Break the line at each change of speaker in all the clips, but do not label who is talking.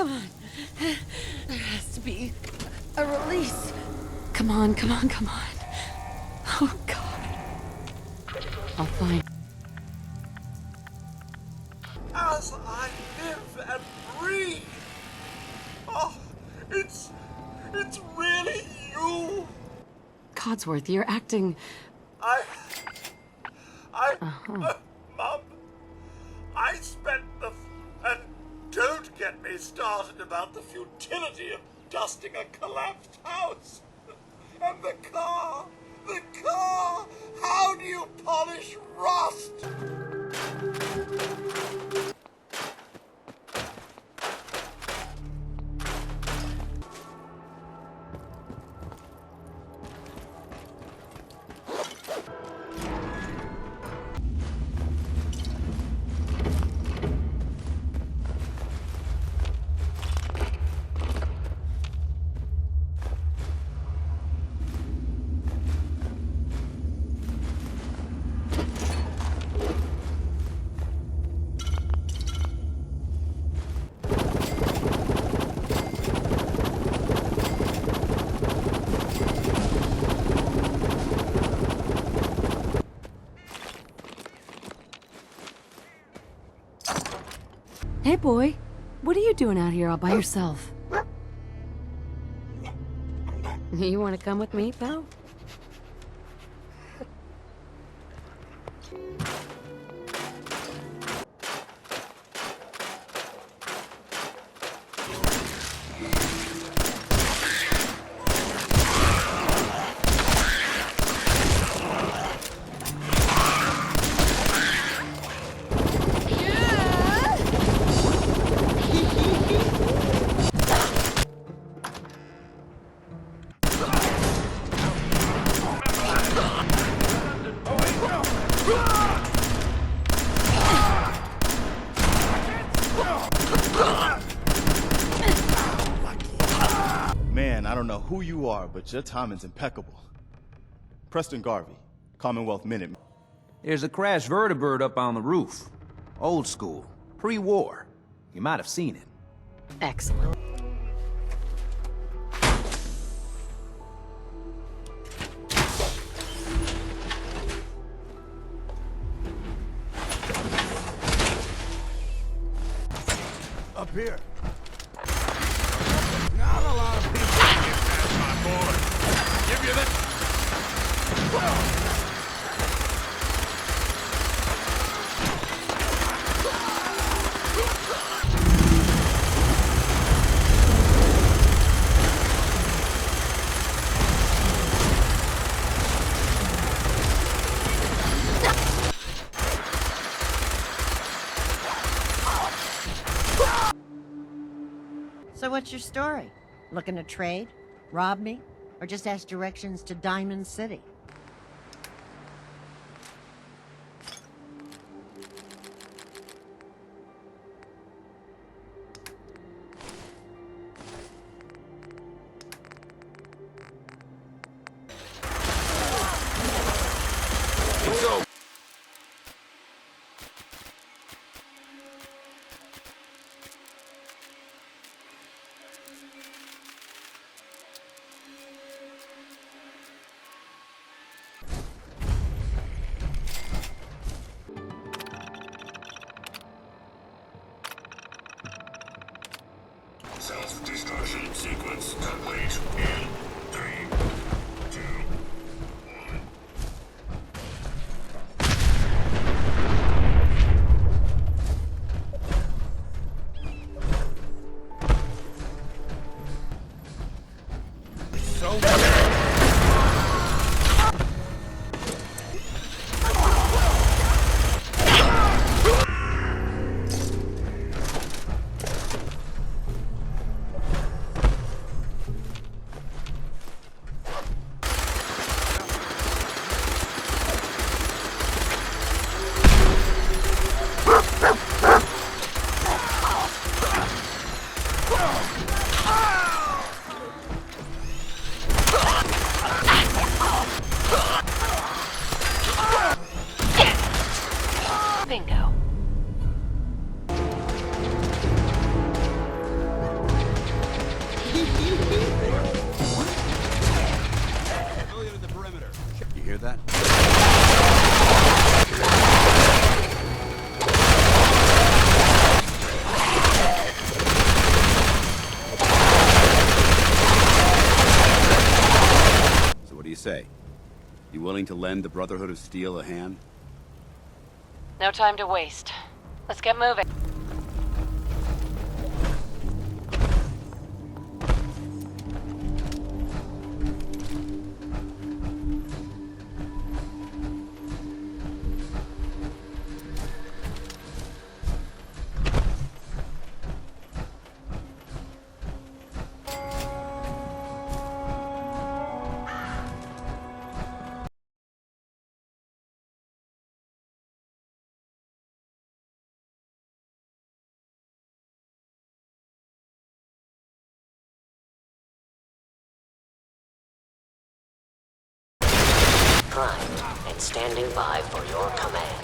on. There has to be a release. Come on, come on, come on. Oh, God. I'll find...
As I live and breathe. Oh, it's really you.
Codsworth, you're acting...
Mum, I spent and don't get me started about the futility of dusting a collapsed house. And the car, how do you polish rust?
Hey, boy. What are you doing out here all by yourself? You want to come with me, pal?
Man, I don't know who you are, but your timing's impeccable. Preston Garvey, Commonwealth Minute.
There's a crashed vertibird up on the roof. Old school, pre-war. You might have seen it.
Excellent.
Up here.
Not a lot of people get past my board. Give you that.
So what's your story? Looking to trade? Rob me? Or just ask directions to Diamond City?
Self-destruction sequence complete in 3, 2, 1.
Bingo.
say? You willing to lend the Brotherhood of Steel a hand?
No time to waste. Let's get moving.
Primed and standing by for your command.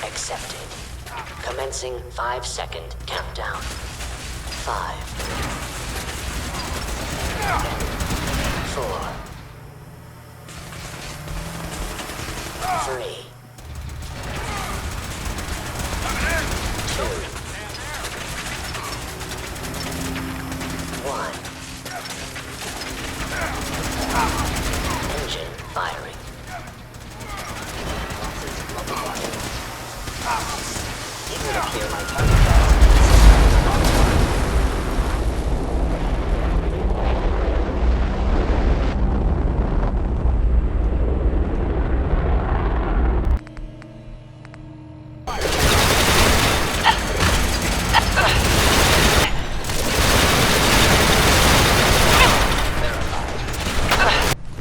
Accepted. Commencing 5-second countdown. 5, 4, 3, 2, 1. Engine firing. It would appear my target.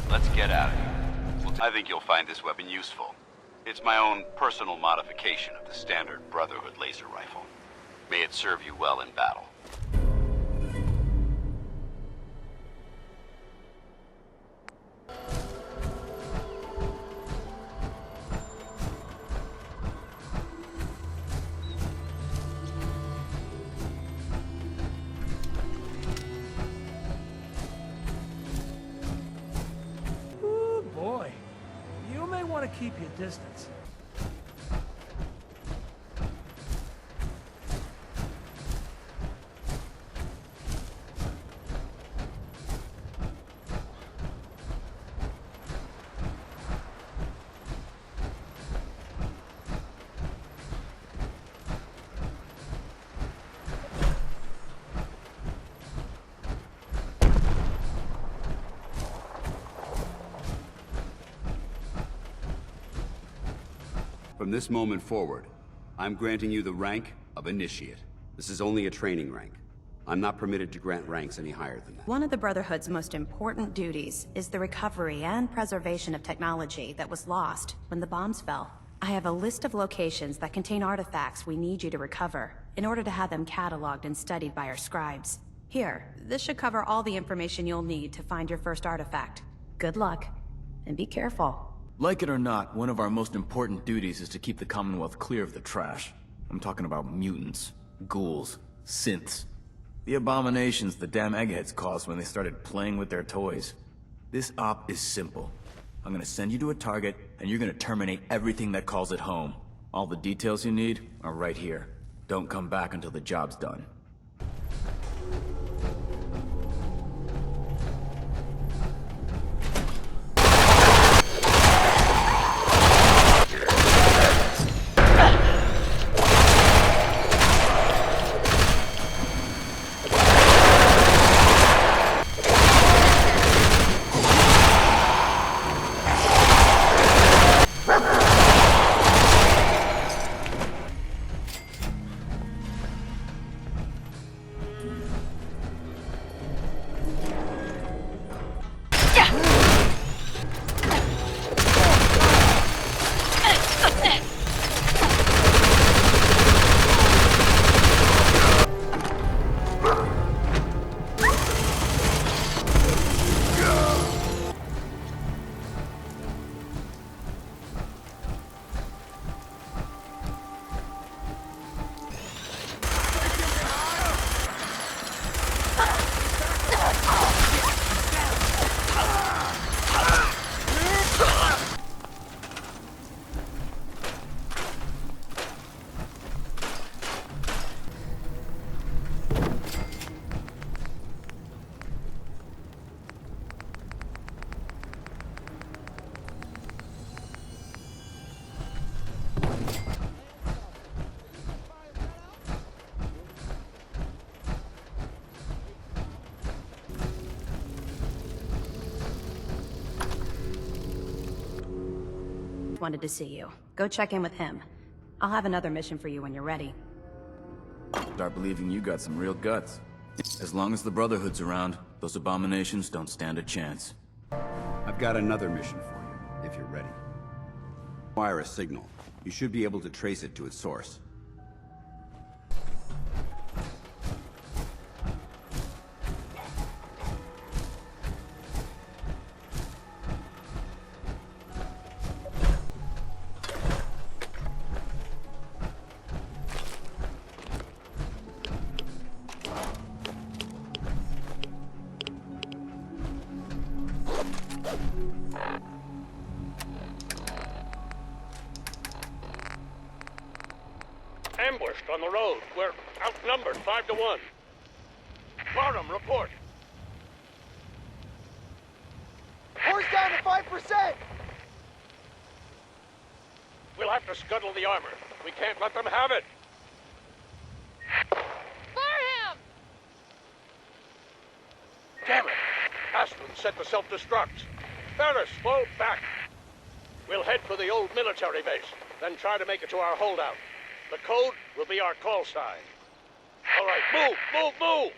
Let's get at it. I think you'll find this weapon useful. It's my own personal modification of the standard Brotherhood laser rifle. May it serve you well in battle.
Ooh, boy. You may want to keep your distance.
From this moment forward, I'm granting you the rank of Initiate. This is only a training rank. I'm not permitted to grant ranks any higher than that.
One of the Brotherhood's most important duties is the recovery and preservation of technology that was lost when the bombs fell. I have a list of locations that contain artifacts we need you to recover in order to have them cataloged and studied by our scribes. Here, this should cover all the information you'll need to find your first artifact. Good luck, and be careful.
Like it or not, one of our most important duties is to keep the Commonwealth clear of the trash. I'm talking about mutants, ghouls, synths. The abominations the damn eggheads caused when they started playing with their toys. This op is simple. I'm gonna send you to a target, and you're gonna terminate everything that calls it home. All the details you need are right here. Don't come back until the job's done.
wanted to see you. Go check in with him. I'll have another mission for you when you're ready.
Start believing you got some real guts. As long as the Brotherhood's around, those abominations don't stand a chance.
I've got another mission for you, if you're ready. Fire a signal. You should be able to trace it to its source.
Ambushed on the road. We're outnumbered 5 to 1. Barnum, report.
Horse down to 5%!
We'll have to scuttle the armor. We can't let them have it.
Fire him!
Damn it! Aspen set the self-destruct. Ferris, fall back. We'll head for the old military base, then try to make it to our holdout. The code will be our call sign. All right, move, move, move!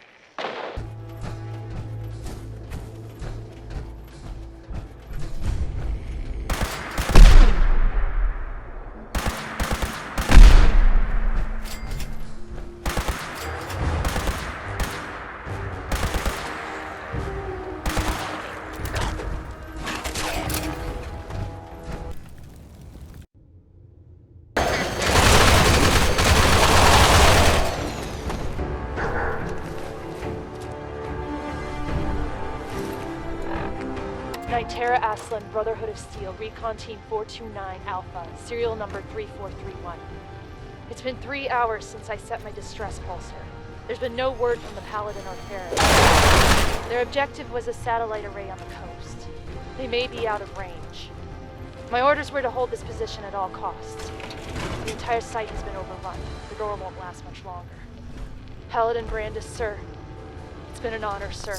Terra Aslan, Brotherhood of Steel, Recon Team 429 Alpha, serial number 3431. It's been 3 hours since I set my distress pulsar. There's been no word from the Paladin or Ferris. Their objective was a satellite array on the coast. They may be out of range. My orders were to hold this position at all costs. The entire site has been overrun. The door won't last much longer. Paladin Brandis, sir. It's been an honor, sir.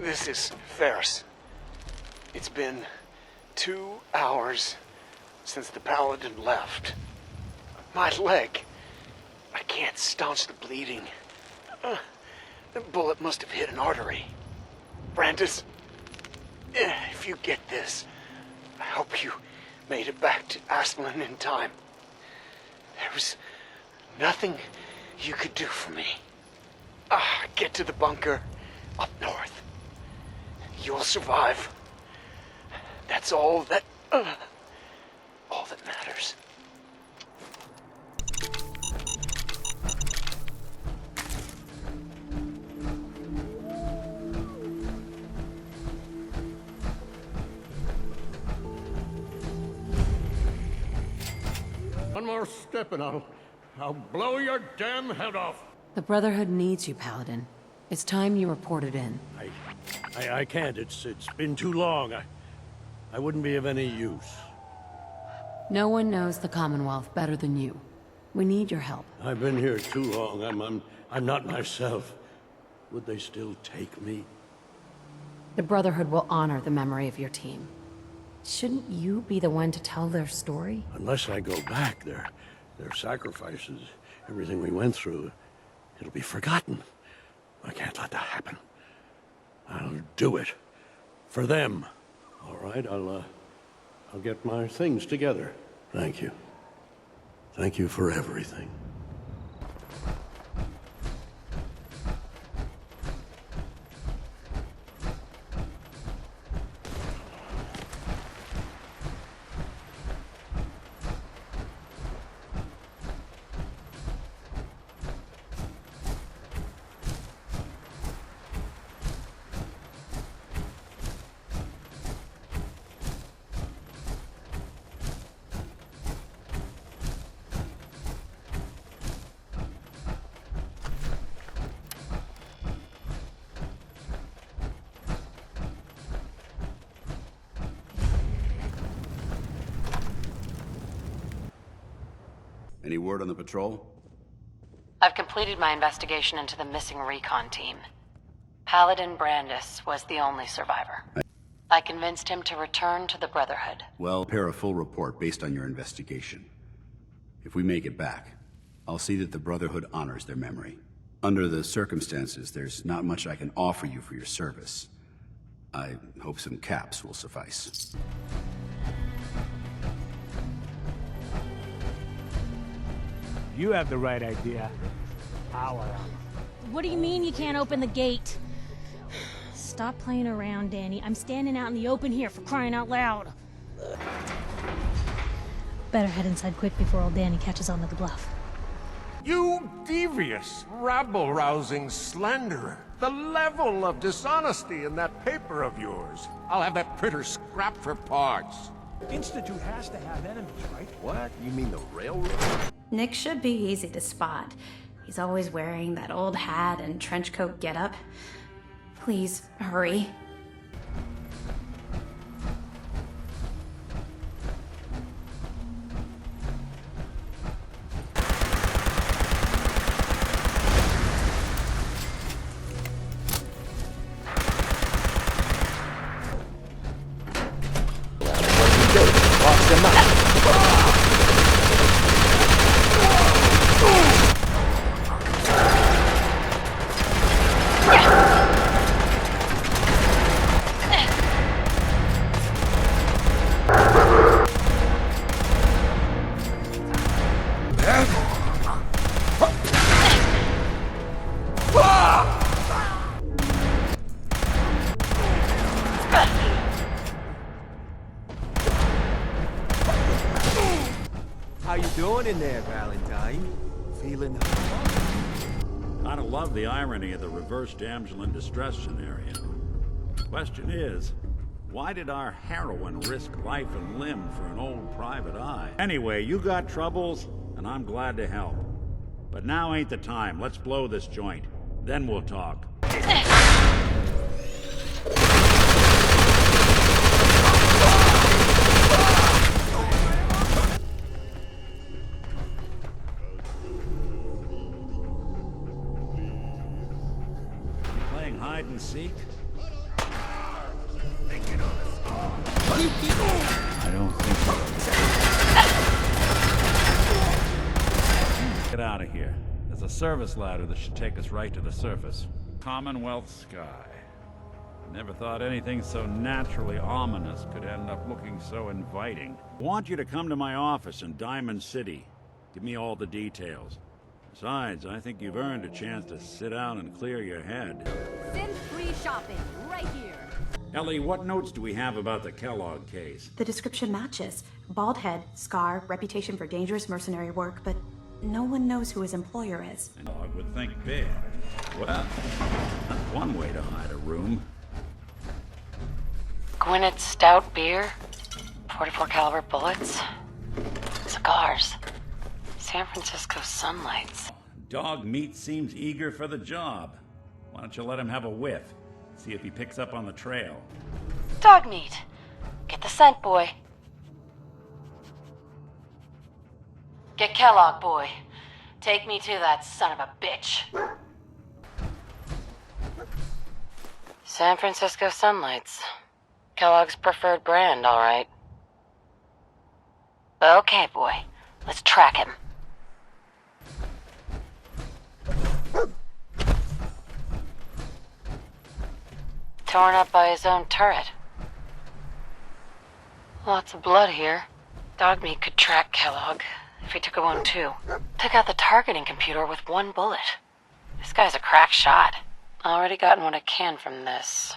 This is Ferris. It's been 2 hours since the Paladin left. My leg. I can't staunch the bleeding. The bullet must have hit an artery. Brandis, if you get this, I hope you made it back to Aslan in time. There was nothing you could do for me. Get to the bunker up north. You'll survive. That's all that matters.
One more step and I'll blow your damn head off.
The Brotherhood needs you, Paladin. It's time you reported in.
I can't. It's been too long. I wouldn't be of any use.
No one knows the Commonwealth better than you. We need your help.
I've been here too long. I'm not myself. Would they still take me?
The Brotherhood will honor the memory of your team. Shouldn't you be the one to tell their story?
Unless I go back, their sacrifices, everything we went through, it'll be forgotten. I can't let that happen. I'll do it. For them. All right, I'll get my things together. Thank you.
Thank you for everything.
Any word on the patrol?
I've completed my investigation into the missing recon team. Paladin Brandis was the only survivor. I convinced him to return to the Brotherhood.
Well, prepare a full report based on your investigation. If we make it back, I'll see that the Brotherhood honors their memory. Under the circumstances, there's not much I can offer you for your service. I hope some caps will suffice.
You have the right idea. Power.
What do you mean you can't open the gate? Stop playing around, Danny. I'm standing out in the open here, for crying out loud. Better head inside quick before old Danny catches on to the bluff.
You devious, rabble-rousing slanderer. The level of dishonesty in that paper of yours. I'll have that printer scrapped for parts.
Institute has to have enemies, right?
What? You mean the railroad?
Nick should be easy to spot. He's always wearing that old hat and trench coat getup. Please, hurry.
How you doing in there, Valentine? Feeling...
Gotta love the irony of the reverse damsel in distress scenario. Question is, why did our heroine risk life and limb for an old private eye? Anyway, you got troubles, and I'm glad to help. But now ain't the time. Let's blow this joint. Then we'll talk. Hide and seek? I don't think so. Get out of here. There's a service ladder that should take us right to the surface. Commonwealth sky. Never thought anything so naturally ominous could end up looking so inviting. I want you to come to my office in Diamond City. Give me all the details. Besides, I think you've earned a chance to sit down and clear your head.
Synth-free shopping, right here.
Ellie, what notes do we have about the Kellogg case?
The description matches. Bald head, scar, reputation for dangerous mercenary work, but no one knows who his employer is.
Kellogg would think big. Well, that's one way to hide a room.
Gwynedd stout beer, 44 caliber bullets, cigars, San Francisco sunlights.
Dog meat seems eager for the job. Why don't you let him have a whiff? See if he picks up on the trail.
Dog meat. Get the scent, boy. Get Kellogg, boy. Take me to that son of a bitch. San Francisco sunlights. Kellogg's preferred brand, all right. Okay, boy. Let's track him. Torn up by his own turret. Lots of blood here. Dog meat could track Kellogg. if he took one too. Took out the targeting computer with one bullet. This guy's a crack shot. Already gotten what I can from this.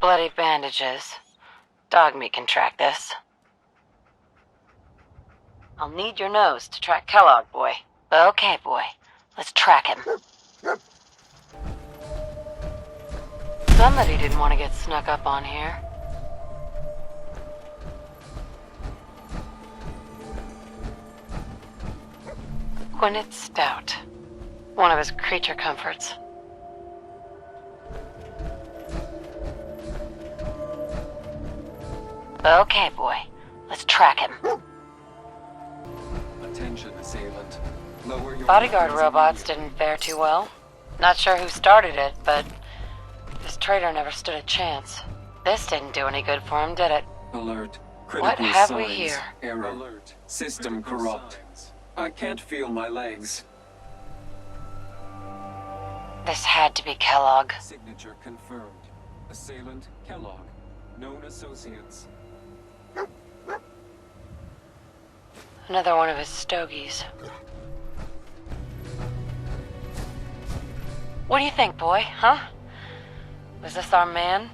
Bloody bandages. Dog meat can track this. I'll need your nose to track Kellogg, boy. Okay, boy. Let's track him. Somebody didn't want to get snuck up on here. Gwyneth Stout. One of his creature comforts. Okay, boy. Let's track him.
Attention, assailant. Lower your
Bodyguard robots didn't fare too well. Not sure who started it, but this traitor never stood a chance. This didn't do any good for him, did it?
Alert. Critical
What have
signs.
we here?
Error. Alert. System corrupt. I can't feel my legs.
This had to be Kellogg.
Signature confirmed. Assailant Kellogg. Known associates.
Another one of his stogies. What do you think, boy, huh? Was this our man?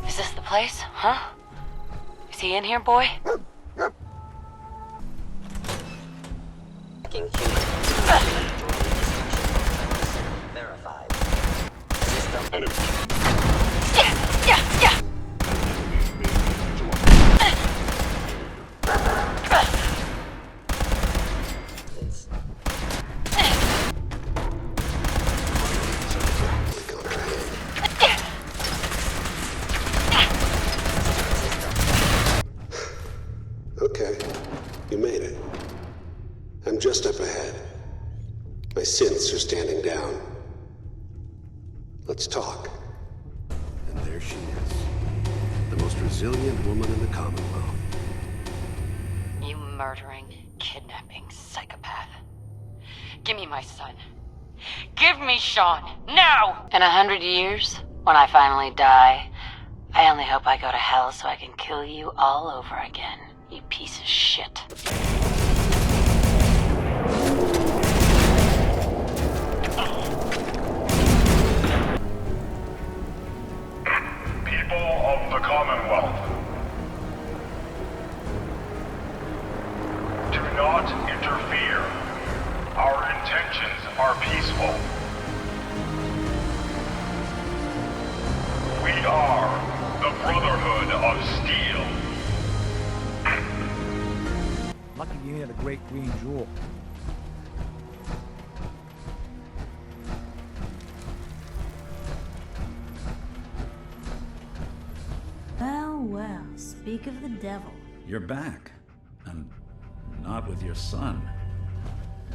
Is this the place, huh? Is he in here, boy?
Verified. System.
Yeah.
Okay, you made it. I'm just up ahead. My synths are standing down. Let's talk.
And there she is. The most resilient woman in the Commonwealth.
You murdering, kidnapping psychopath. Give me my son. Give me Sean, now! In 100 years, when I finally die, I only hope I go to hell so I can kill you all over again, you piece of shit.
People of the Commonwealth, do not interfere. Our intentions are peaceful. We are the Brotherhood of Steel.
Lucky you had a great green jewel.
Well, speak of the devil.
You're back. And not with your son.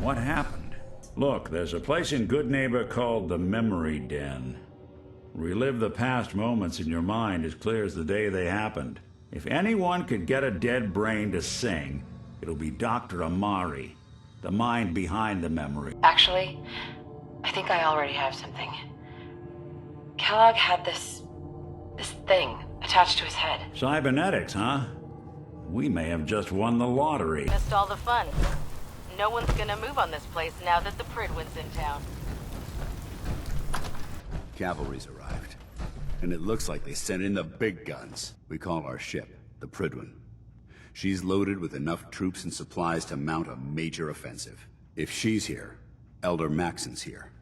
What happened? Look, there's a place in Good Neighbor called the Memory Den. Relive the past moments in your mind as clear as the day they happened. If anyone could get a dead brain to sing, it'll be Dr. Amari, the mind behind the memory.
Actually, I think I already have something. Kellogg had this thing attached to his head.
Cybernetics, huh? We may have just won the lottery.
Missed all the fun. No one's gonna move on this place now that the Prydwen's in town.
Cavalry's arrived. And it looks like they sent in the big guns. We call our ship the Prydwen. She's loaded with enough troops and supplies to mount a major offensive. If she's here, Elder Maxson's here.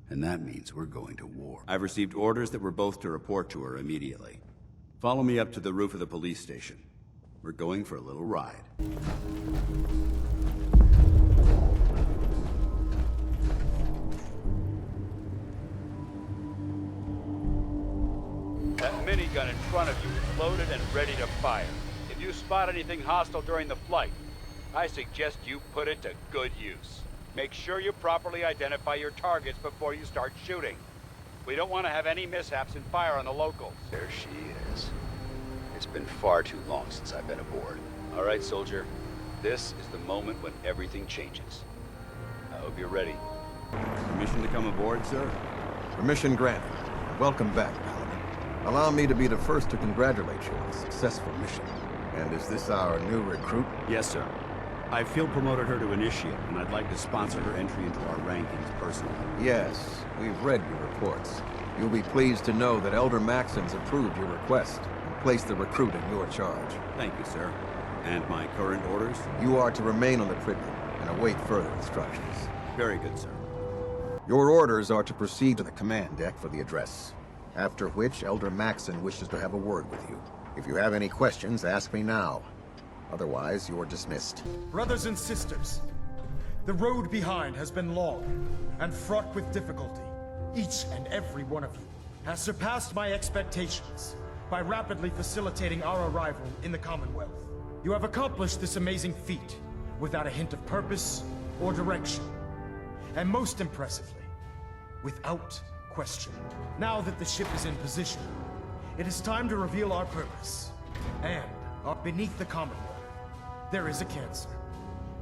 And that means we're going to war. I've received orders that we're both to report to her immediately. Follow me up to the roof of the police station. We're going for a little ride.
That minigun in front of you is loaded and ready to fire. If you spot anything hostile during the flight, I suggest you put it to good use. Make sure you properly identify your targets before you start shooting. We don't want to have any mishaps and fire on the locals.
There she is. It's been far too long since I've been aboard. All right, soldier. This is the moment when everything changes. I hope you're ready. Permission to come aboard, sir?
Permission granted.
Welcome back, Paladin. Allow me to be the first to congratulate you on a successful mission. And is this our new recruit?
Yes, sir. I field promoted her to initiate, and I'd like to sponsor her entry into our rankings personally.
Yes, we've read your reports. You'll be pleased to know that Elder Maxson's approved your request and placed the recruit in your charge.
Thank you, sir. And my current orders?
You are to remain on the Prydwen and await further instructions.
Very good, sir.
Your orders are to proceed to the command deck for the address, after which Elder Maxson wishes to have a word with you. If you have any questions, ask me now. Otherwise, you're dismissed.
Brothers and sisters, the road behind has been long and fraught with difficulty. Each and every one of you has surpassed my expectations by rapidly facilitating our arrival in the Commonwealth. You have accomplished this amazing feat without a hint of purpose or direction. And most impressively, without question. Now that the ship is in position, it is time to reveal our purpose. And beneath the Commonwealth, there is a cancer,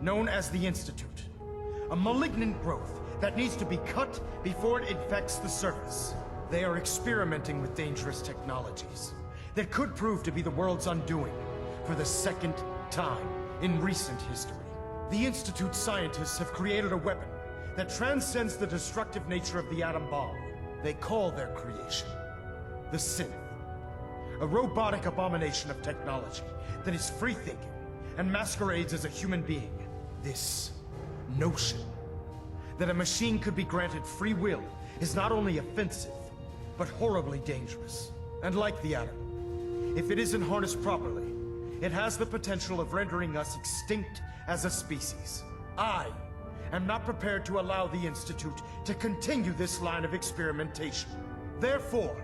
known as the Institute. A malignant growth that needs to be cut before it infects the surface. They are experimenting with dangerous technologies that could prove to be the world's undoing for the second time in recent history. The Institute scientists have created a weapon that transcends the destructive nature of the atom bomb. They call their creation the Synth. A robotic abomination of technology that is free-thinking and masquerades as a human being. This notion that a machine could be granted free will is not only offensive, but horribly dangerous. And like the atom, if it isn't harnessed properly, it has the potential of rendering us extinct as a species. I am not prepared to allow the Institute to continue this line of experimentation. Therefore,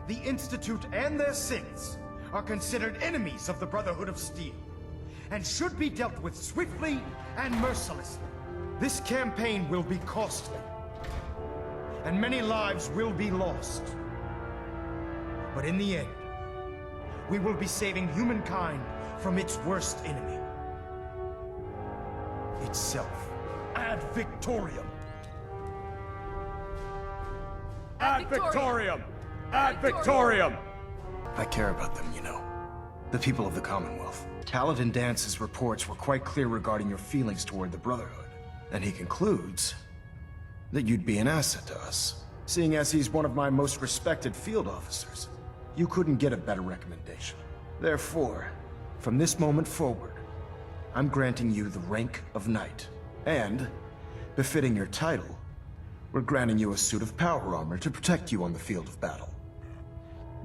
the Institute and their synths are considered enemies of the Brotherhood of Steel, and should be dealt with swiftly and mercilessly. This campaign will be costly, and many lives will be lost. But in the end, we will be saving humankind from its worst enemy. Itself. Ad Victoriam!
Ad Victoriam! Ad Victoriam!
I care about them, you know. The people of the Commonwealth. Paladin Dance's reports were quite clear regarding your feelings toward the Brotherhood. And he concludes that you'd be an asset to us. Seeing as he's one of my most respected field officers, you couldn't get a better recommendation. Therefore, from this moment forward, I'm granting you the rank of Knight. And, befitting your title, we're granting you a suit of power armor to protect you on the field of battle.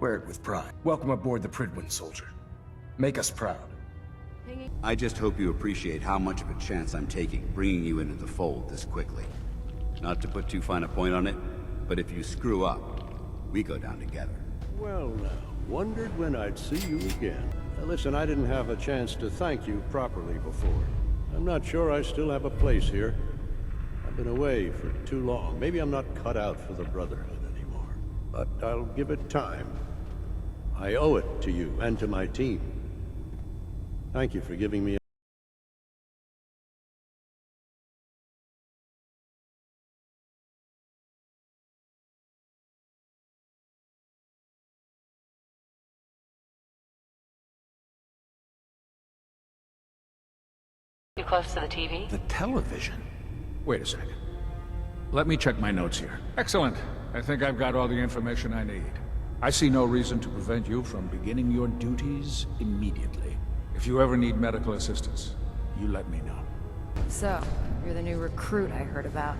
Wear it with pride. Welcome aboard the Prydwen, soldier. Make us proud.
I just hope you appreciate how much of a chance I'm taking bringing you into the fold this quickly. Not to put too fine a point on it, but if you screw up, we go down together.
Well now, wondered when I'd see you again. Now listen, I didn't have a chance to thank you properly before. I'm not sure I still have a place here. I've been away for too long. Maybe I'm not cut out for the Brotherhood anymore. But I'll give it time. I owe it to you and to my team. Thank you for giving me
You close to the TV?
The television? Wait a second. Let me check my notes here. Excellent. I think I've got all the information I need. I see no reason to prevent you from beginning your duties immediately. If you ever need medical assistance, you let me know.
So, you're the new recruit I heard about.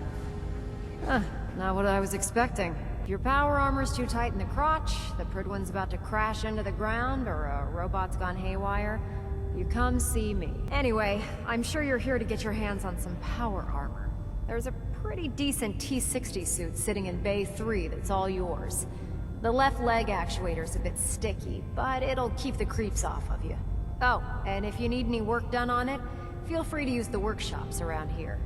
Huh, not what I was expecting. If your power armor's too tight in the crotch, the Prydwen's about to crash into the ground, or a robot's gone haywire, you come see me. Anyway, I'm sure you're here to get your hands on some power armor. There's a pretty decent T-60 suit sitting in Bay 3 that's all yours. The left leg actuator's a bit sticky, but it'll keep the creeps off of you. Oh, and if you need any work done on it, feel free to use the workshops around here.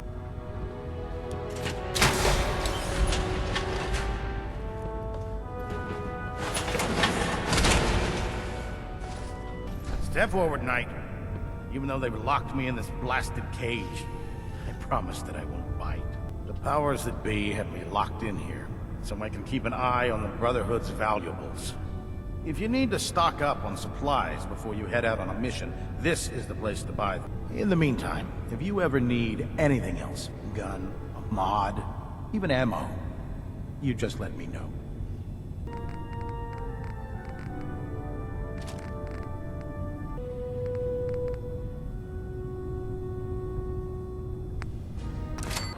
Step forward, Knight. Even though they've locked me in this blasted cage, I promise that I won't bite. The powers that be have me locked in here, so I can keep an eye on the Brotherhood's valuables. If you need to stock up on supplies before you head out on a mission, this is the place to buy them. In the meantime, if you ever need anything else, gun, a mod, even ammo, you just let me know.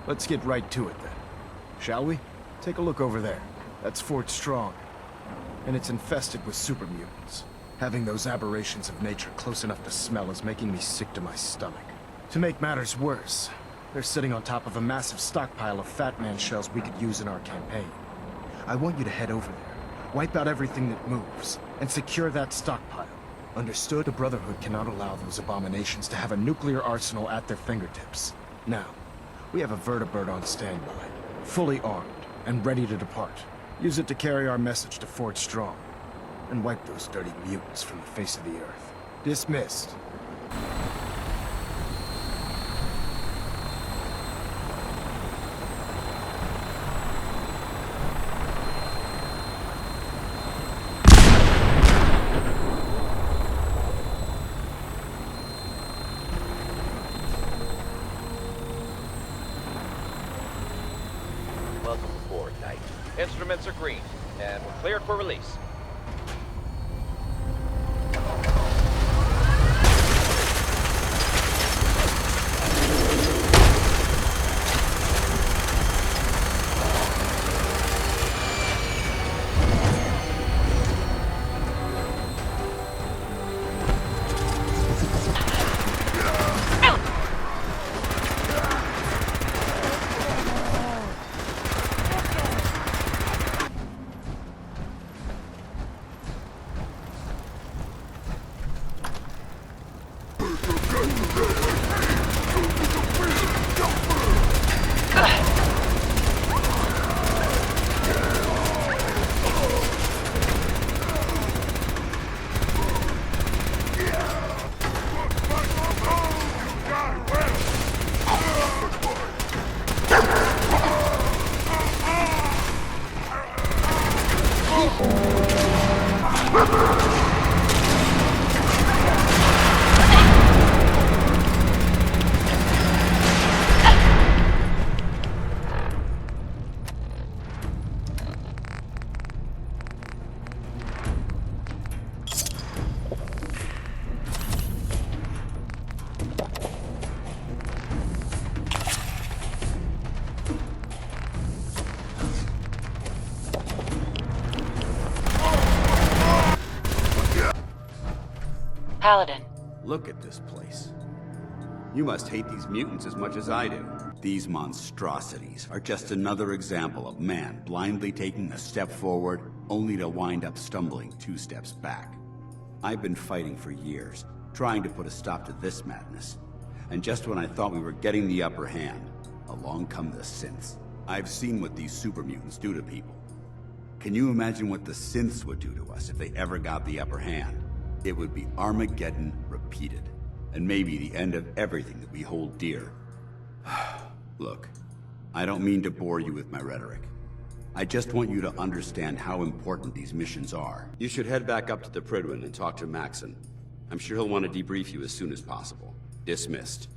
Let's get right to it then, shall we? Take a look over there. That's Fort Strong. And it's infested with super mutants. Having those aberrations of nature close enough to smell is making me sick to my stomach. To make matters worse, they're sitting on top of a massive stockpile of Fat Man shells we could use in our campaign. I want you to head over there, wipe out everything that moves, and secure that stockpile. Understood? The Brotherhood cannot allow those abominations to have a nuclear arsenal at their fingertips. Now, we have a vertibird on standby, fully armed, and ready to depart. Use it to carry our message to Fort Strong, and wipe those dirty mutants from the face of the earth. Dismissed.
Welcome aboard, Knight. Instruments are green, and we're cleared for release.
Paladin.
Look at this place. You must hate these mutants as much as I do. These monstrosities are just another example of man blindly taking a step forward, only to wind up stumbling 2 steps back. I've been fighting for years, trying to put a stop to this madness. And just when I thought we were getting the upper hand, along come the synths. I've seen what these super mutants do to people. Can you imagine what the synths would do to us if they ever got the upper hand? It would be Armageddon repeated, and maybe the end of everything that we hold dear. Look, I don't mean to bore you with my rhetoric. I just want you to understand how important these missions are. You should head back up to the Prydwen and talk to Maxson. I'm sure he'll want to debrief you as soon as possible. Dismissed.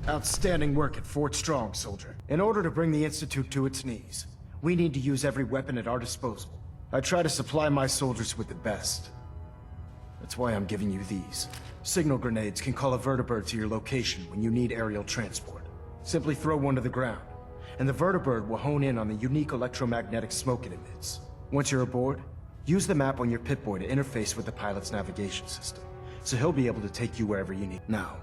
Outstanding work at Fort Strong, soldier. In order to bring the Institute to its knees, we need to use every weapon at our disposal. I try to supply my soldiers with the best. That's why I'm giving you these. Signal grenades can call a vertibird to your location when you need aerial transport. Simply throw one to the ground, and the vertibird will hone in on the unique electromagnetic smoke it emits. Once you're aboard, use the map on your Pip-Boy to interface with the pilot's navigation system, so he'll be able to take you wherever you need. Now,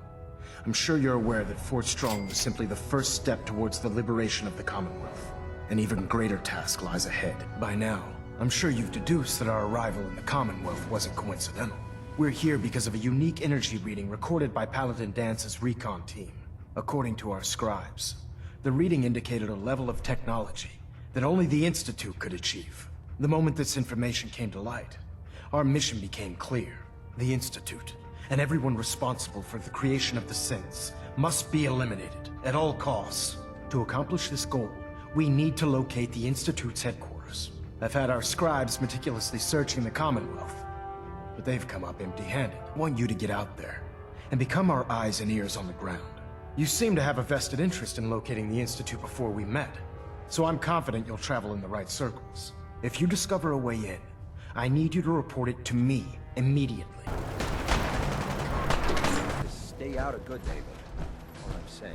I'm sure you're aware that Fort Strong was simply the first step towards the liberation of the Commonwealth. An even greater task lies ahead. By now, I'm sure you've deduced that our arrival in the Commonwealth wasn't coincidental. We're here because of a unique energy reading recorded by Paladin Dance's recon team. According to our scribes, the reading indicated a level of technology that only the Institute could achieve. The moment this information came to light, our mission became clear. The Institute, and everyone responsible for the creation of the synths, must be eliminated at all costs. To accomplish this goal, We need to locate the Institute's headquarters. I've had our scribes meticulously searching the Commonwealth, but they've come up empty-handed. I want you to get out there and become our eyes and ears on the ground. You seem to have a vested interest in locating the Institute before we met, so I'm confident you'll travel in the right circles. If you discover a way in, I need you to report it to me immediately.
Just stay out of good neighborhood, all I'm saying.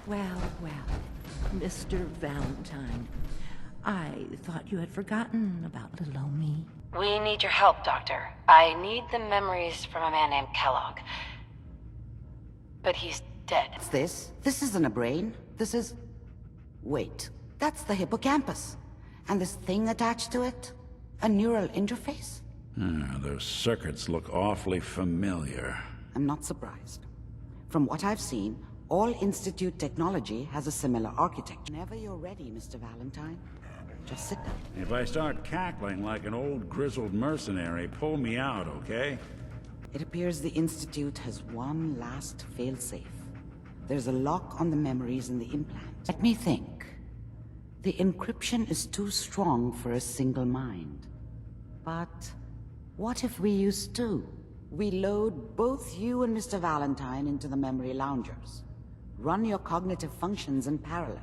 Well, well, Mr. Valentine. I thought you had forgotten about little old me.
We need your help, Doctor. I need the memories from a man named Kellogg. But he's dead.
What's this? This isn't a brain. This is... Wait, that's the hippocampus. And this thing attached to it? A neural interface?
Those circuits look awfully familiar.
I'm not surprised. From what I've seen, all Institute technology has a similar architecture. Whenever you're ready, Mr. Valentine, just sit down.
If I start cackling like an old grizzled mercenary, pull me out, okay?
It appears the Institute has one last failsafe. There's a lock on the memories in the implant. Let me think. The encryption is too strong for a single mind. But what if we use two? We load both you and Mr. Valentine into the memory loungers. Run your cognitive functions in parallel.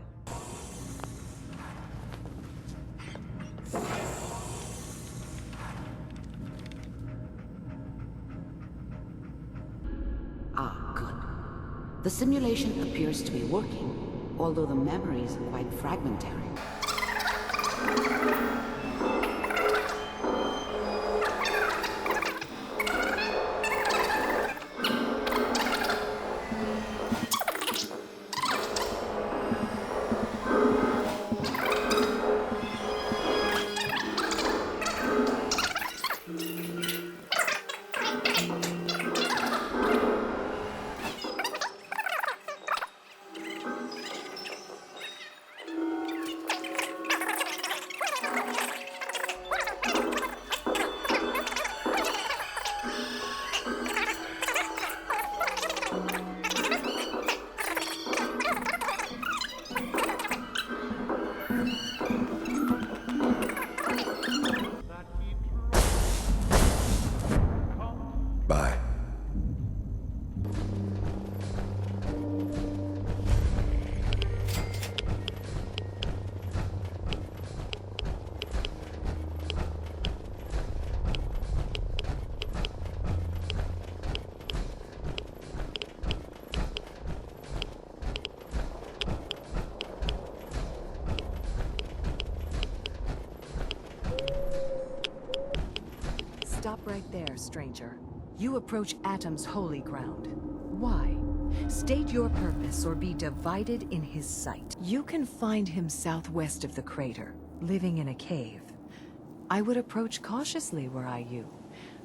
Ah, good. The simulation appears to be working, although the memories are quite fragmentary.
Stop right there, stranger. You approach Atom's holy ground. Why? State your purpose or be divided in his sight. You can find him southwest of the crater, living in a cave. I would approach cautiously were I you.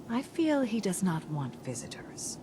I feel he does not want visitors.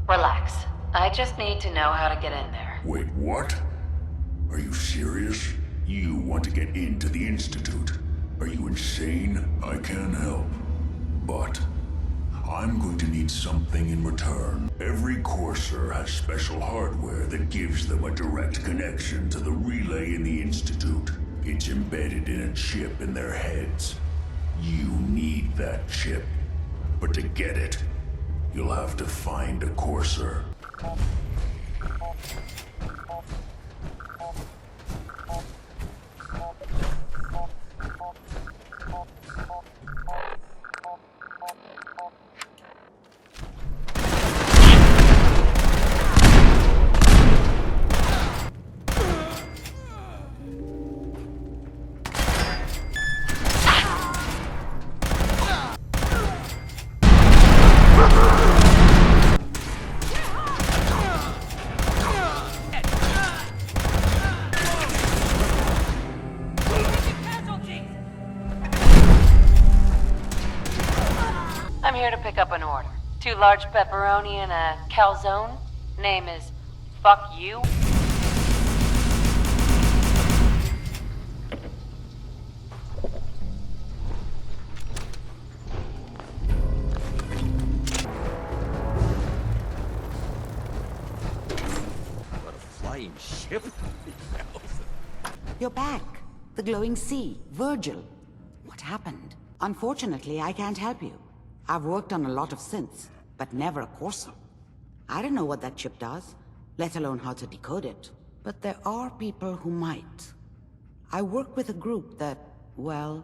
Relax. I just need to know how to get in there.
Wait, what? Are you serious? You want to get into the Institute? Are you insane? I can't help. But I'm going to need something in return. Every Courser has special hardware that gives them a direct connection to the relay in the Institute. It's embedded in a chip in their heads. You need that chip. But to get it, you'll have to find a Courser.
here to pick up an order. 2 large pepperoni and a calzone. Name is Fuck You.
What a flying ship.
You're back. The glowing sea. Virgil. What happened? Unfortunately, I can't help you. I've worked on a lot of synths, but never a Courser. I don't know what that chip does, let alone how to decode it. But there are people who might. I work with a group that, well,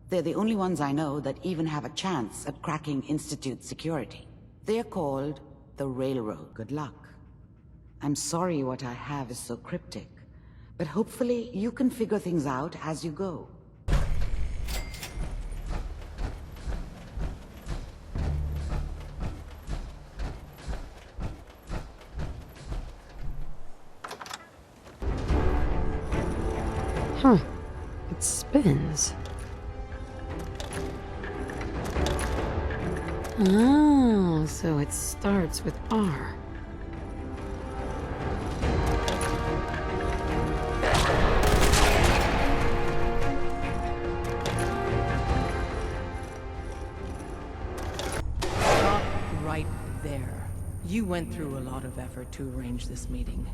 they're the only ones I know that even have a chance at cracking Institute security. They're called the Railroad. Good luck. I'm sorry what I have is so cryptic, but hopefully you can figure things out as you go.
Huh. It spins. Oh, so it starts with R.
Stop right there. You went through a lot of effort to arrange this meeting.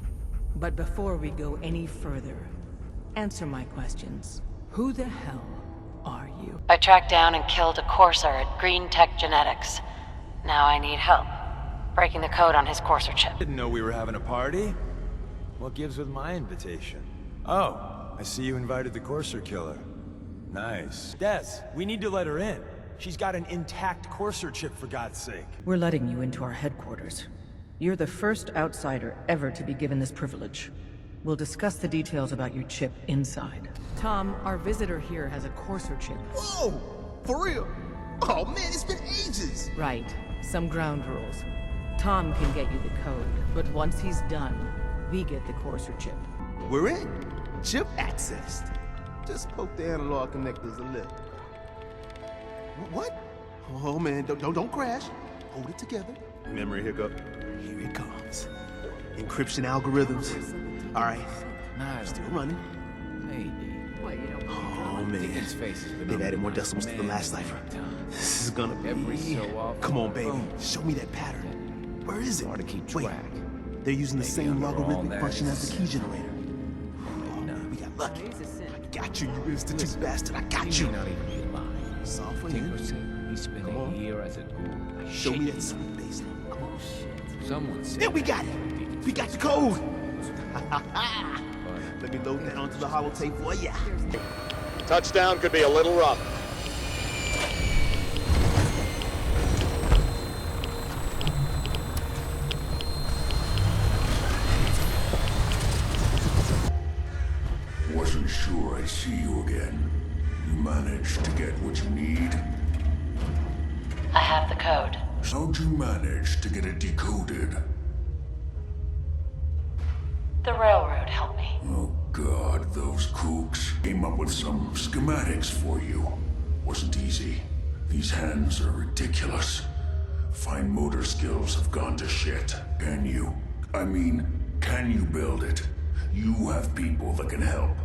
But before we go any further, answer my questions. Who the hell are you?
I tracked down and killed a Courser at Green Tech Genetics. Now I need help. Breaking the code on his Courser chip.
Didn't know we were having a party? What gives with my invitation? Oh, I see you invited the Courser killer. Nice. Des, we need to let her in. She's got an intact Courser chip, for God's sake.
We're letting you into our headquarters. You're the first outsider ever to be given this privilege. We'll discuss the details about your chip inside. Tom, our visitor here has a Courser chip.
Whoa! For real? Oh man, it's been ages!
Right. Some ground rules. Tom can get you the code, but once he's done, we get the Courser chip.
We're in. Chip accessed. Just poke the analog connectors a little. What? Oh man, don't crash. Hold it together. Memory hiccup. Here it comes. Encryption algorithms. All right. Nice. Still running.
Maybe.
Well, you know, oh man, they've added more decimals to the last cipher. This is gonna be.
Every so often.
Come on, baby. Show me that pattern. Where is it?
Hard to keep
Wait.
track.
They're using the
Maybe
same
under all
logarithmic
that
function as
is-
the key generator. Oh, we got lucky. I got you, you institute bastard. I got
He
you.
may not even be alive.
It's all for
Tinker
you.
said he spent
Come on.
a year as a ghoul.
Show me that sweet baseline. Come on.
Someone said
Yeah, we got it. We got the code.
But
Let me load that onto the holotape for ya.
Touchdown could be a little rough.
Wasn't sure I'd see you again. You managed to get what you need?
I have the code.
How'd you manage to get it decoded?
The Railroad helped me.
Oh God, those kooks came up with some schematics for you. Wasn't easy. These hands are ridiculous. Fine motor skills have gone to shit. Can you build it? You have people that can help.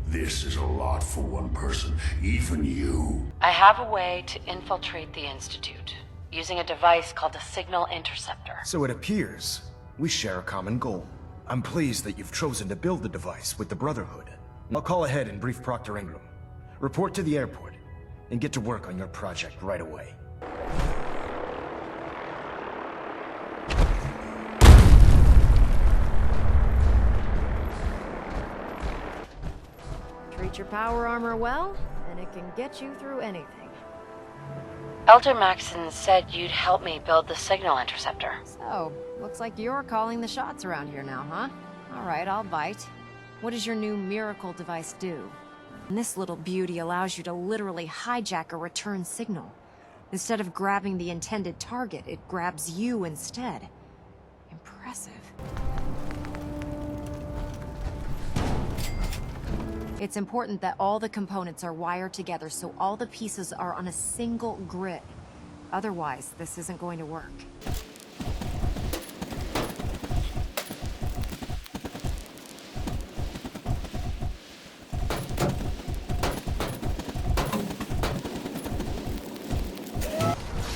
This is a lot for one person, even you.
I have a way to infiltrate the Institute, using a device called a signal interceptor.
So it appears we share a common goal. I'm pleased that you've chosen to build the device with the Brotherhood. I'll call ahead and brief Proctor Ingram. Report to the airport, and get to work on your project right away.
Treat your power armor well, and it can get you through anything.
Elder Maxson said you'd help me build the signal interceptor.
So, looks like you're calling the shots around here now, huh? Alright, I'll bite. What does your new miracle device do? And this little beauty allows you to literally hijack a return signal. Instead of grabbing the intended target, it grabs you instead. Impressive. It's important that all the components are wired together so all the pieces are on a single grid. Otherwise, this isn't going to work.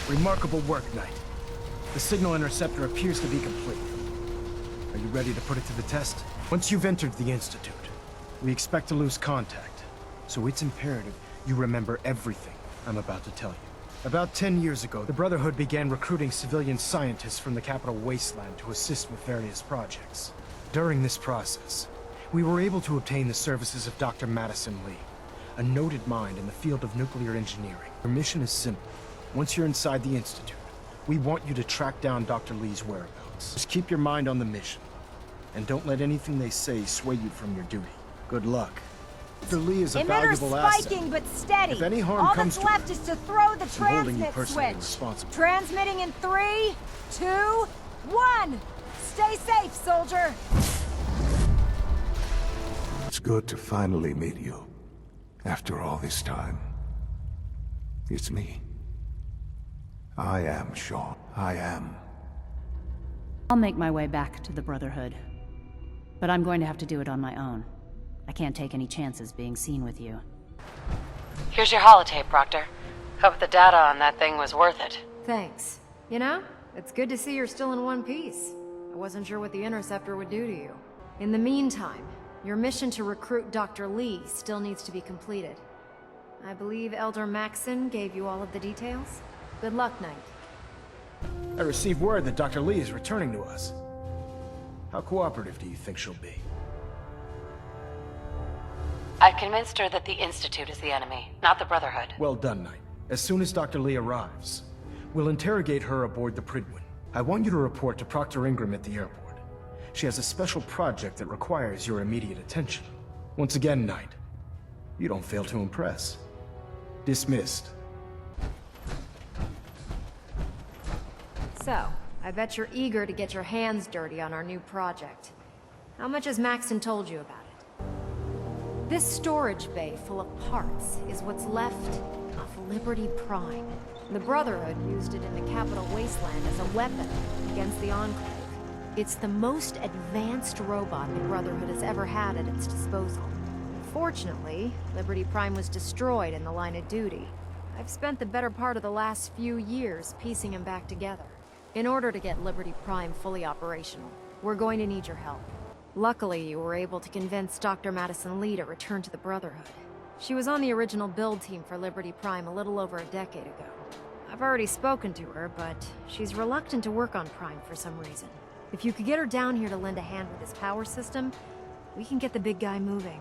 Remarkable work, Knight. The signal interceptor appears to be complete. Are you ready to put it to the test? Once you've entered the Institute, we expect to lose contact. So it's imperative you remember everything I'm about to tell you. About 10 years ago, the Brotherhood began recruiting civilian scientists from the capital wasteland to assist with various projects. During this process, we were able to obtain the services of Dr. Madison Lee, a noted mind in the field of nuclear engineering. Your mission is simple. Once you're inside the Institute, we want you to track down Dr. Lee's whereabouts. Just keep your mind on the mission, and don't let anything they say sway you from your duty. Good luck. Dr. Lee is a valuable asset.
Spiking, but steady.
If any harm
All
comes
that's
to
left is to throw the
I'm holding you
transmit
personally
switch.
responsible.
Transmitting in 3, 2, 1. Stay safe, soldier.
It's good to finally meet you. After all this time. It's me. I am Sean. I am.
I'll make my way back to the Brotherhood. But I'm going to have to do it on my own. I can't take any chances being seen with you.
Here's your holotape, Proctor. Hope the data on that thing was worth it.
Thanks. You know, it's good to see you're still in one piece. I wasn't sure what the interceptor would do to you. In the meantime, your mission to recruit Dr. Lee still needs to be completed. I believe Elder Maxson gave you all of the details. Good luck, Knight.
I received word that Dr. Lee is returning to us. How cooperative do you think she'll be?
I've convinced her that the Institute is the enemy, not the Brotherhood.
Well done, Knight. As soon as Dr. Lee arrives, we'll interrogate her aboard the Prydwen. I want you to report to Proctor Ingram at the airport. She has a special project that requires your immediate attention. Once again, Knight, you don't fail to impress. Dismissed.
So, I bet you're eager to get your hands dirty on our new project. How much has Maxson told you about it? This storage bay full of parts is what's left of Liberty Prime. The Brotherhood used it in the capital wasteland as a weapon against the Enclave. It's the most advanced robot the Brotherhood has ever had at its disposal. Fortunately, Liberty Prime was destroyed in the line of duty. I've spent the better part of the last few years piecing him back together. In order to get Liberty Prime fully operational, we're going to need your help. Luckily, you were able to convince Dr. Madison Lee to return to the Brotherhood. She was on the original build team for Liberty Prime a little over a decade ago. I've already spoken to her, but she's reluctant to work on Prime for some reason. If you could get her down here to lend a hand with his power system, we can get the big guy moving.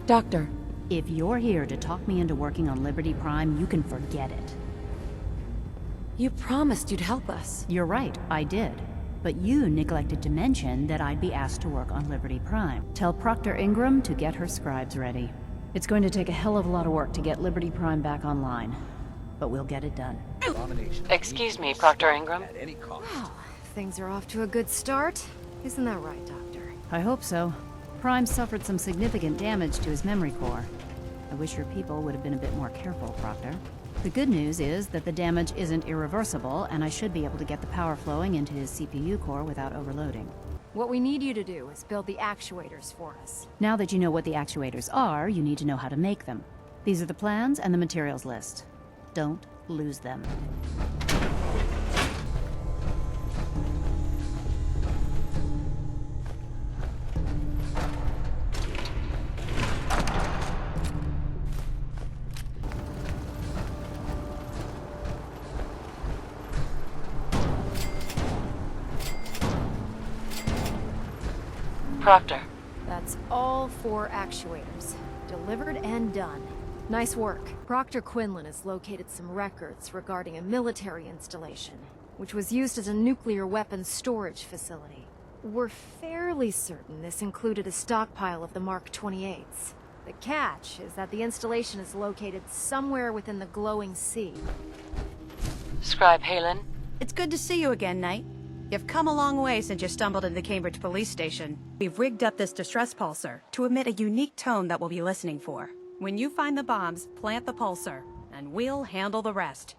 Doctor, if you're here to talk me into working on Liberty Prime, you can forget it.
You promised you'd help us.
You're right, I did. But you neglected to mention that I'd be asked to work on Liberty Prime. Tell Proctor Ingram to get her scribes ready. It's going to take a hell of a lot of work to get Liberty Prime back online. But we'll get it done.
Excuse me, Proctor Ingram.
Well, things are off to a good start. Isn't that right, Doctor?
I hope so. Prime suffered some significant damage to his memory core. I wish your people would have been a bit more careful, Proctor. The good news is that the damage isn't irreversible, and I should be able to get the power flowing into his CPU core without overloading.
What we need you to do is build the actuators for us.
Now that you know what the actuators are, you need to know how to make them. These are the plans and the materials list. Don't lose them.
Proctor.
That's all 4 actuators. Delivered and done. Nice work. Proctor Quinlan has located some records regarding a military installation, which was used as a nuclear weapons storage facility. We're fairly certain this included a stockpile of the Mark 28s. The catch is that the installation is located somewhere within the glowing sea.
Scribe Halen.
It's good to see you again, Knight. You've come a long way since you stumbled into the Cambridge police station. We've rigged up this distress pulsar to emit a unique tone that we'll be listening for. When you find the bombs, plant the pulsar, and we'll handle the rest.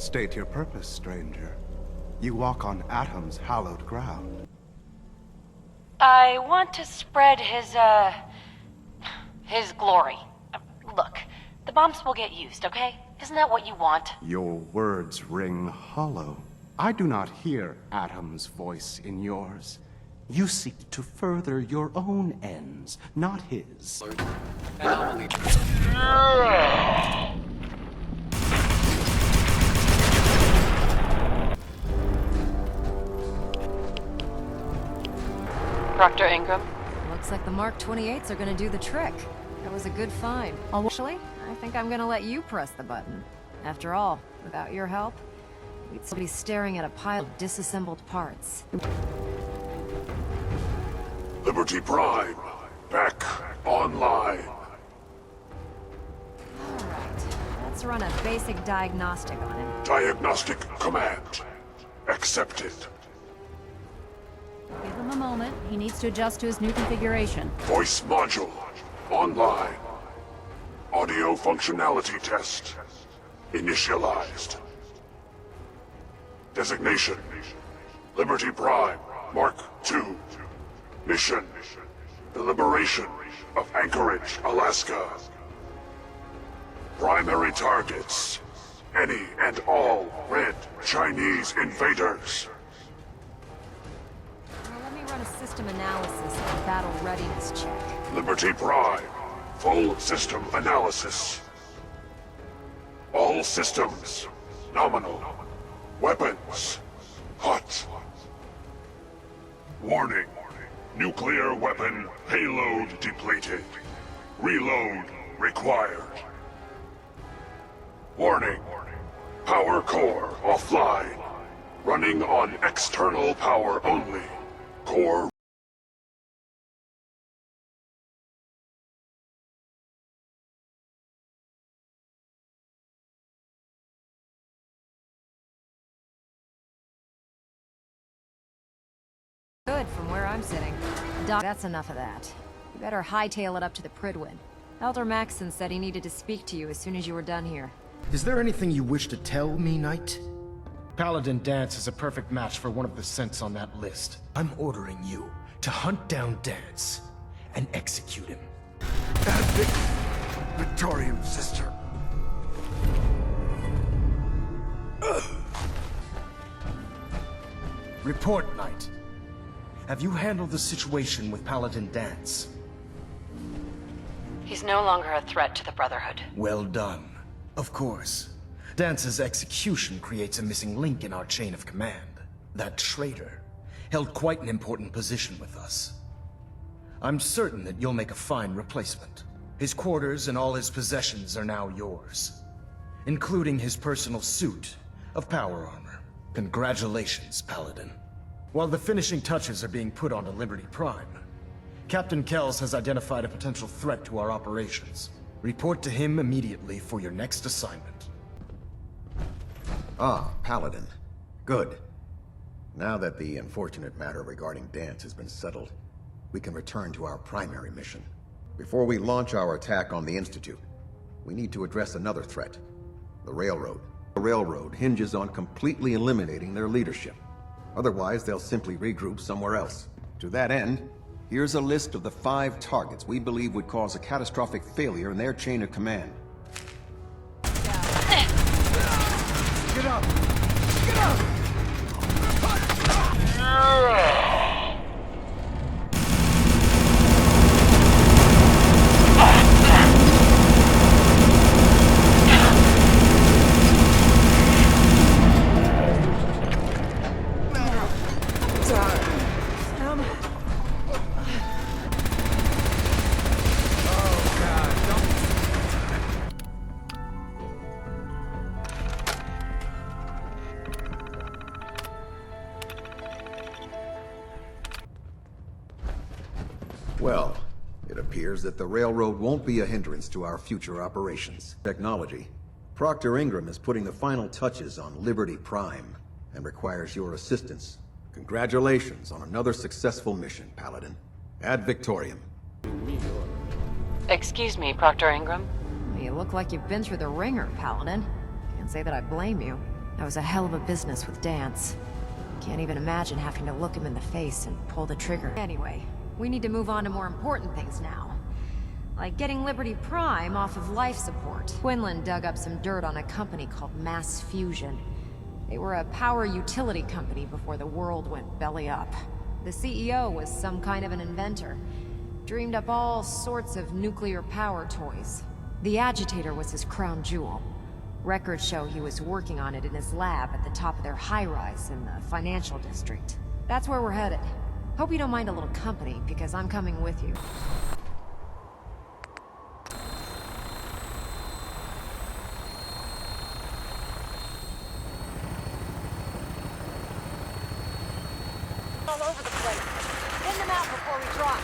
State your purpose, stranger. You walk on Atom's hallowed ground.
I want to spread his glory. Look, the bombs will get used, okay? Isn't that what you want?
Your words ring hollow. I do not hear Atom's voice in yours. You seek to further your own ends, not his.
Proctor Ingram?
Looks like the Mark 28s are gonna do the trick. That was a good find. Actually, I think I'm gonna let you press the button. After all, without your help, we'd still be staring at a pile of disassembled parts.
Liberty Prime, back online.
Alright, let's run a basic diagnostic on him.
Diagnostic command accepted.
Give him a moment. He needs to adjust to his new configuration.
Voice module online. Audio functionality test initialized. Designation: Liberty Prime, Mark II. Mission: the liberation of Anchorage, Alaska. Primary targets: any and all red Chinese invaders.
Let me run a system analysis and battle readiness check.
Liberty Prime, full system analysis. All systems nominal. Weapons hot. Warning: nuclear weapon payload depleted. Reload required. Warning: power core offline. Running on external power only. Core
Good, from where I'm sitting. Doc, that's enough of that. You better hightail it up to the Prydwen. Elder Maxson said he needed to speak to you as soon as you were done here.
Is there anything you wish to tell me, Knight? Paladin Danse is a perfect match for one of the scents on that list. I'm ordering you to hunt down Danse and execute him.
Victorian sister.
Report, Knight. Have you handled the situation with Paladin Danse?
He's no longer a threat to the Brotherhood.
Well done. Of course. Dance's execution creates a missing link in our chain of command. That traitor held quite an important position with us. I'm certain that you'll make a fine replacement. His quarters and all his possessions are now yours, including his personal suit of power armor. Congratulations, Paladin. While the finishing touches are being put onto Liberty Prime, Captain Kells has identified a potential threat to our operations. Report to him immediately for your next assignment.
Ah, Paladin. Good. Now that the unfortunate matter regarding Danse has been settled, we can return to our primary mission. Before we launch our attack on the Institute, we need to address another threat: the Railroad. The Railroad hinges on completely eliminating their leadership. Otherwise, they'll simply regroup somewhere else. To that end, here's a list of the 5 targets we believe would cause a catastrophic failure in their chain of command.
Get up! Get up!
Well, it appears that the Railroad won't be a hindrance to our future operations. Technology. Proctor Ingram is putting the final touches on Liberty Prime and requires your assistance. Congratulations on another successful mission, Paladin. Ad Victoriam.
Excuse me, Proctor Ingram?
You look like you've been through the ringer, Paladin. Can't say that I blame you. That was a hell of a business with Danse. Can't even imagine having to look him in the face and pull the trigger. Anyway, we need to move on to more important things now. Like getting Liberty Prime off of life support. Quinlan dug up some dirt on a company called Mass Fusion. They were a power utility company before the world went belly up. The CEO was some kind of an inventor. Dreamed up all sorts of nuclear power toys. The agitator was his crown jewel. Records show he was working on it in his lab at the top of their high-rise in the financial district. That's where we're headed. Hope you don't mind a little company, because I'm coming with you. All over the place. Thin them out before we drop.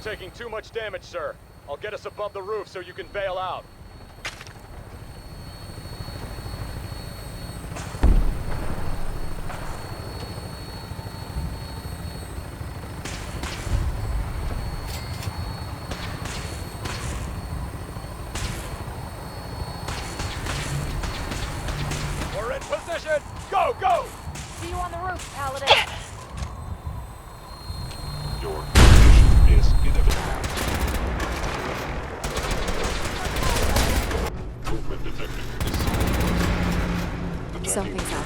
Taking too much damage, sir. I'll get us above the roof so you can bail out. We're in position! Go, go!
See you on the roof, Paladin.
Your position is inevitable. Movement detected.
Something's up.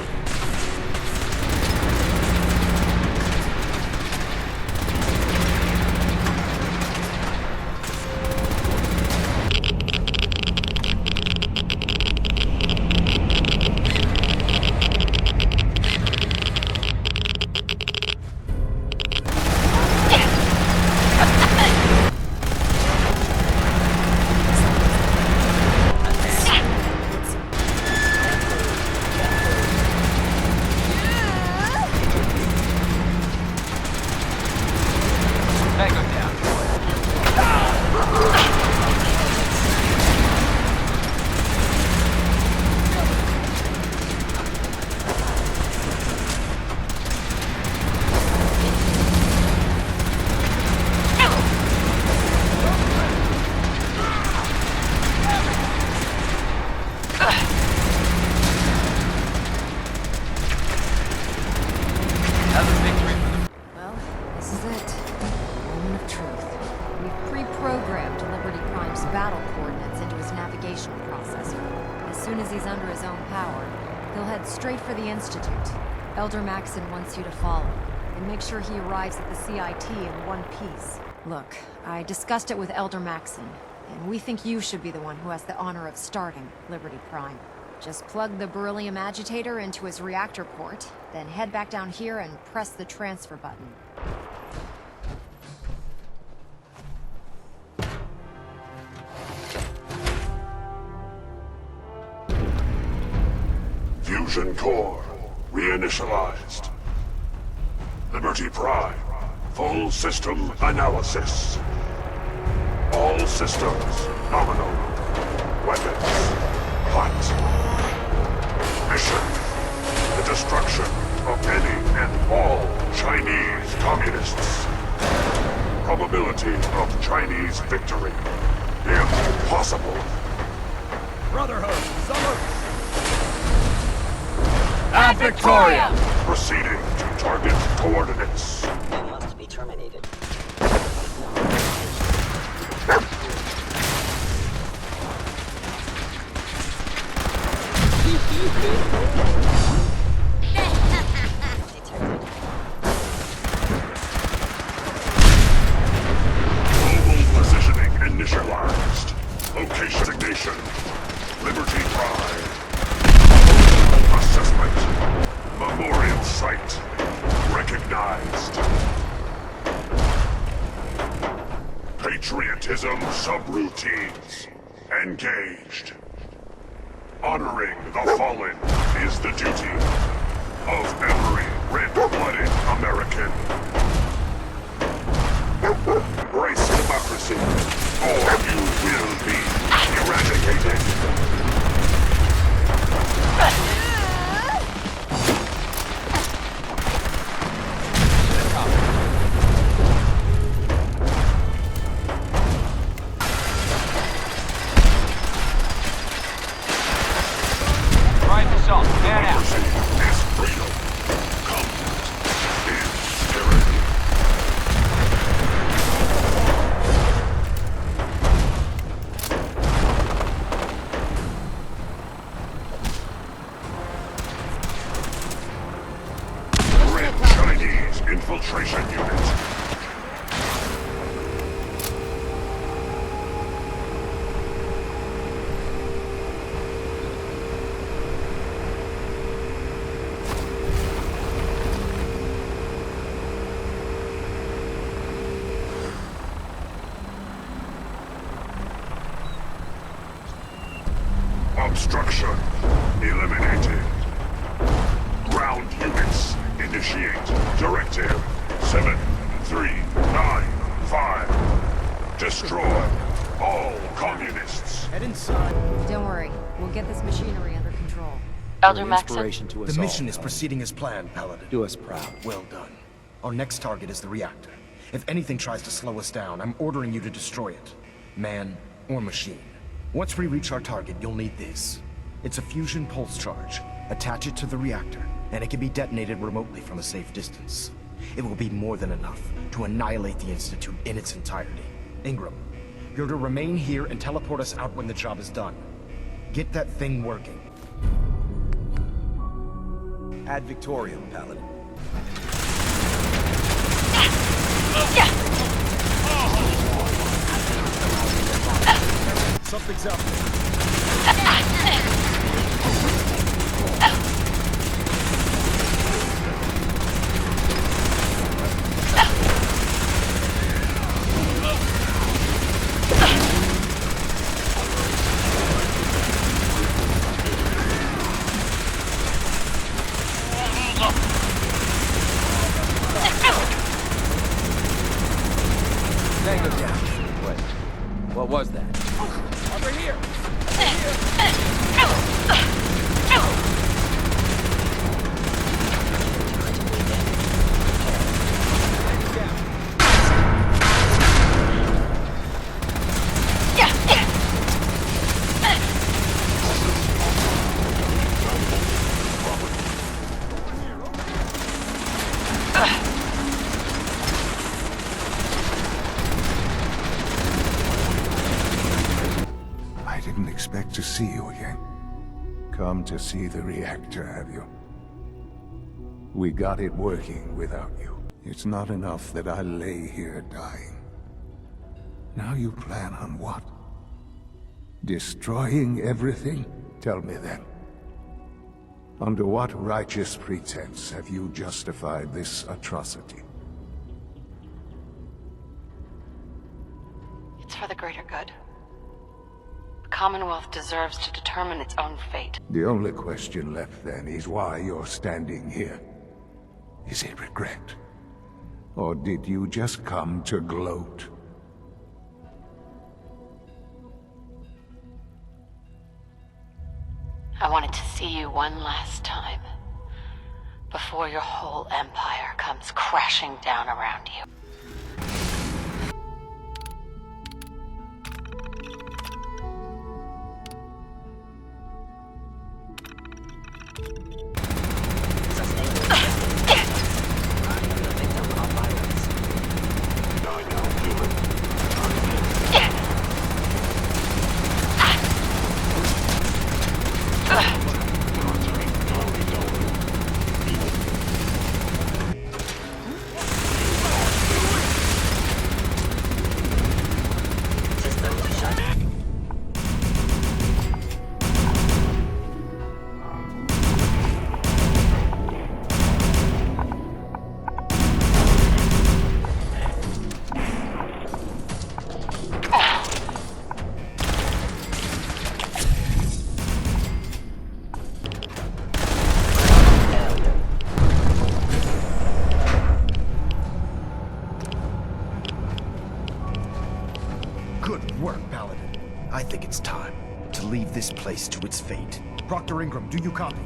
Elder Maxson wants you to follow, and make sure he arrives at the CIT in one piece. Look, I discussed it with Elder Maxson, and we think you should be the one who has the honor of starting Liberty Prime. Just plug the beryllium agitator into his reactor port, then head back down here and press the transfer button.
Fusion core reinitialized. Liberty Prime, full system analysis. All systems nominal. Weapons hot. Mission: the destruction of any and all Chinese communists. Probability of Chinese victory: impossible.
Brotherhood, salute!
Ad Victoriam! Proceeding to target coordinates.
Must be terminated.
Global positioning initialized. Location designation. Liberty Drive. Assessment. Memorial Site. Recognized. Patriotism subroutines. Engaged. Honoring the fallen is the duty of every red-blooded American. Embrace democracy, or you will be eradicated. Infiltration unit. Obstruction eliminated. Ground units initiate directive 7395. Destroy all communists.
Head inside.
Don't worry, we'll get this machinery under control.
Elder Maxson?
The mission is proceeding as planned, Paladin.
Do us proud.
Well done. Our next target is the reactor. If anything tries to slow us down, I'm ordering you to destroy it. Man or machine. Once we reach our target, you'll need this. It's a fusion pulse charge. Attach it to the reactor, and it can be detonated remotely from a safe distance. It will be more than enough to annihilate the Institute in its entirety. Ingram, you're to remain here and teleport us out when the job is done. Get that thing working.
Ad Victoriam, Paladin.
Something's up.
Tango down. Wait, what was that? Over here!
I didn't expect to see you again. Come to see the reactor, have you? We got it working without you. It's not enough that I lay here dying. Now you plan on what? Destroying everything? Tell me then. Under what righteous pretense have you justified this atrocity?
It's for the greater good. The Commonwealth deserves to determine its own fate.
The only question left then is why you're standing here. Is it regret? Or did you just come to gloat?
I wanted to see you one last time, before your whole empire comes crashing down around you.
I think it's time to leave this place to its fate. Proctor Ingram, do you copy?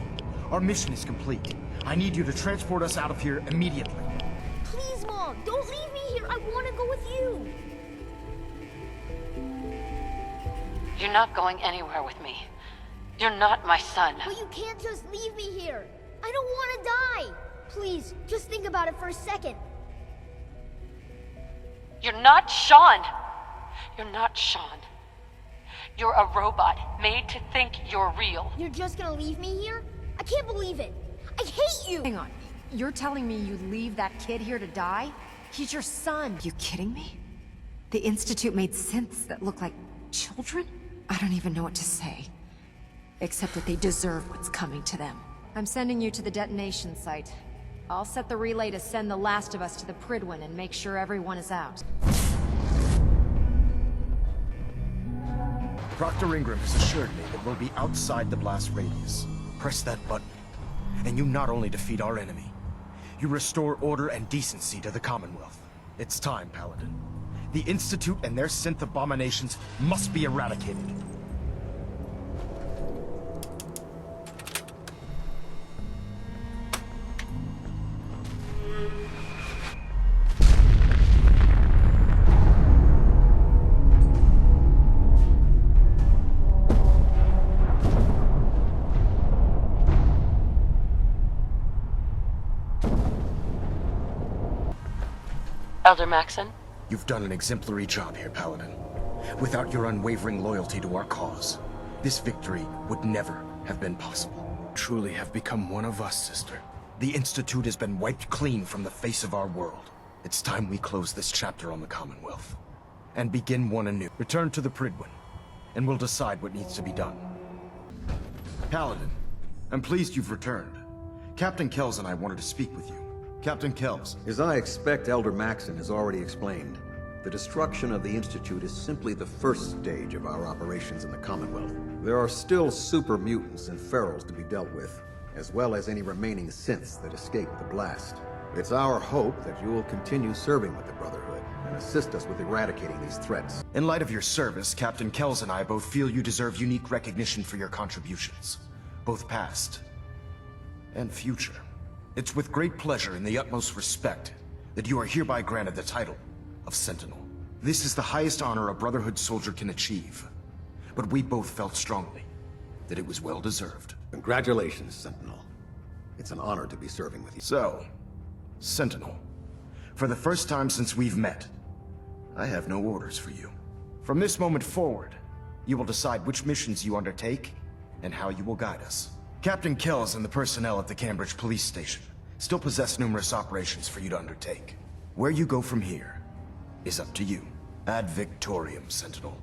Our mission is complete. I need you to transport us out of here immediately.
Please, Mom, don't leave me here. I want to go with you.
You're not going anywhere with me. You're not my son.
But you can't just leave me here. I don't want to die. Please, just think about it for a second.
You're not Sean. You're not Sean. You're a robot made to think you're real.
You're just gonna leave me here? I can't believe it. I hate you.
Hang on. You're telling me you leave that kid here to die? He's your son. You kidding me? The Institute made synths that look like children? I don't even know what to say. Except that they deserve what's coming to them. I'm sending you to the detonation site. I'll set the relay to send the last of us to the Prydwen and make sure everyone is out.
Proctor Ingram has assured me that we'll be outside the blast radius. Press that button, and you not only defeat our enemy, you restore order and decency to the Commonwealth. It's time, Paladin. The Institute and their synth abominations must be eradicated.
Elder Maxson?
You've done an exemplary job here, Paladin. Without your unwavering loyalty to our cause, this victory would never have been possible. You truly have become one of us, sister. The Institute has been wiped clean from the face of our world. It's time we close this chapter on the Commonwealth and begin one anew. Return to the Prydwen, and we'll decide what needs to be done. Paladin, I'm pleased you've returned. Captain Kells and I wanted to speak with you. Captain Kells.
As I expect Elder Maxson has already explained, the destruction of the Institute is simply the first stage of our operations in the Commonwealth. There are still super mutants and ferals to be dealt with, as well as any remaining synths that escaped the blast. It's our hope that you will continue serving with the Brotherhood and assist us with eradicating these threats.
In light of your service, Captain Kells and I both feel you deserve unique recognition for your contributions, both past and future. It's with great pleasure and the utmost respect that you are hereby granted the title of Sentinel. This is the highest honor a Brotherhood soldier can achieve, but we both felt strongly that it was well deserved.
Congratulations, Sentinel. It's an honor to be serving with you.
So, Sentinel, for the first time since we've met, I have no orders for you. From this moment forward, you will decide which missions you undertake and how you will guide us. Captain Kells and the personnel at the Cambridge police station still possess numerous operations for you to undertake. Where you go from here is up to you. Ad Victoriam, Sentinel.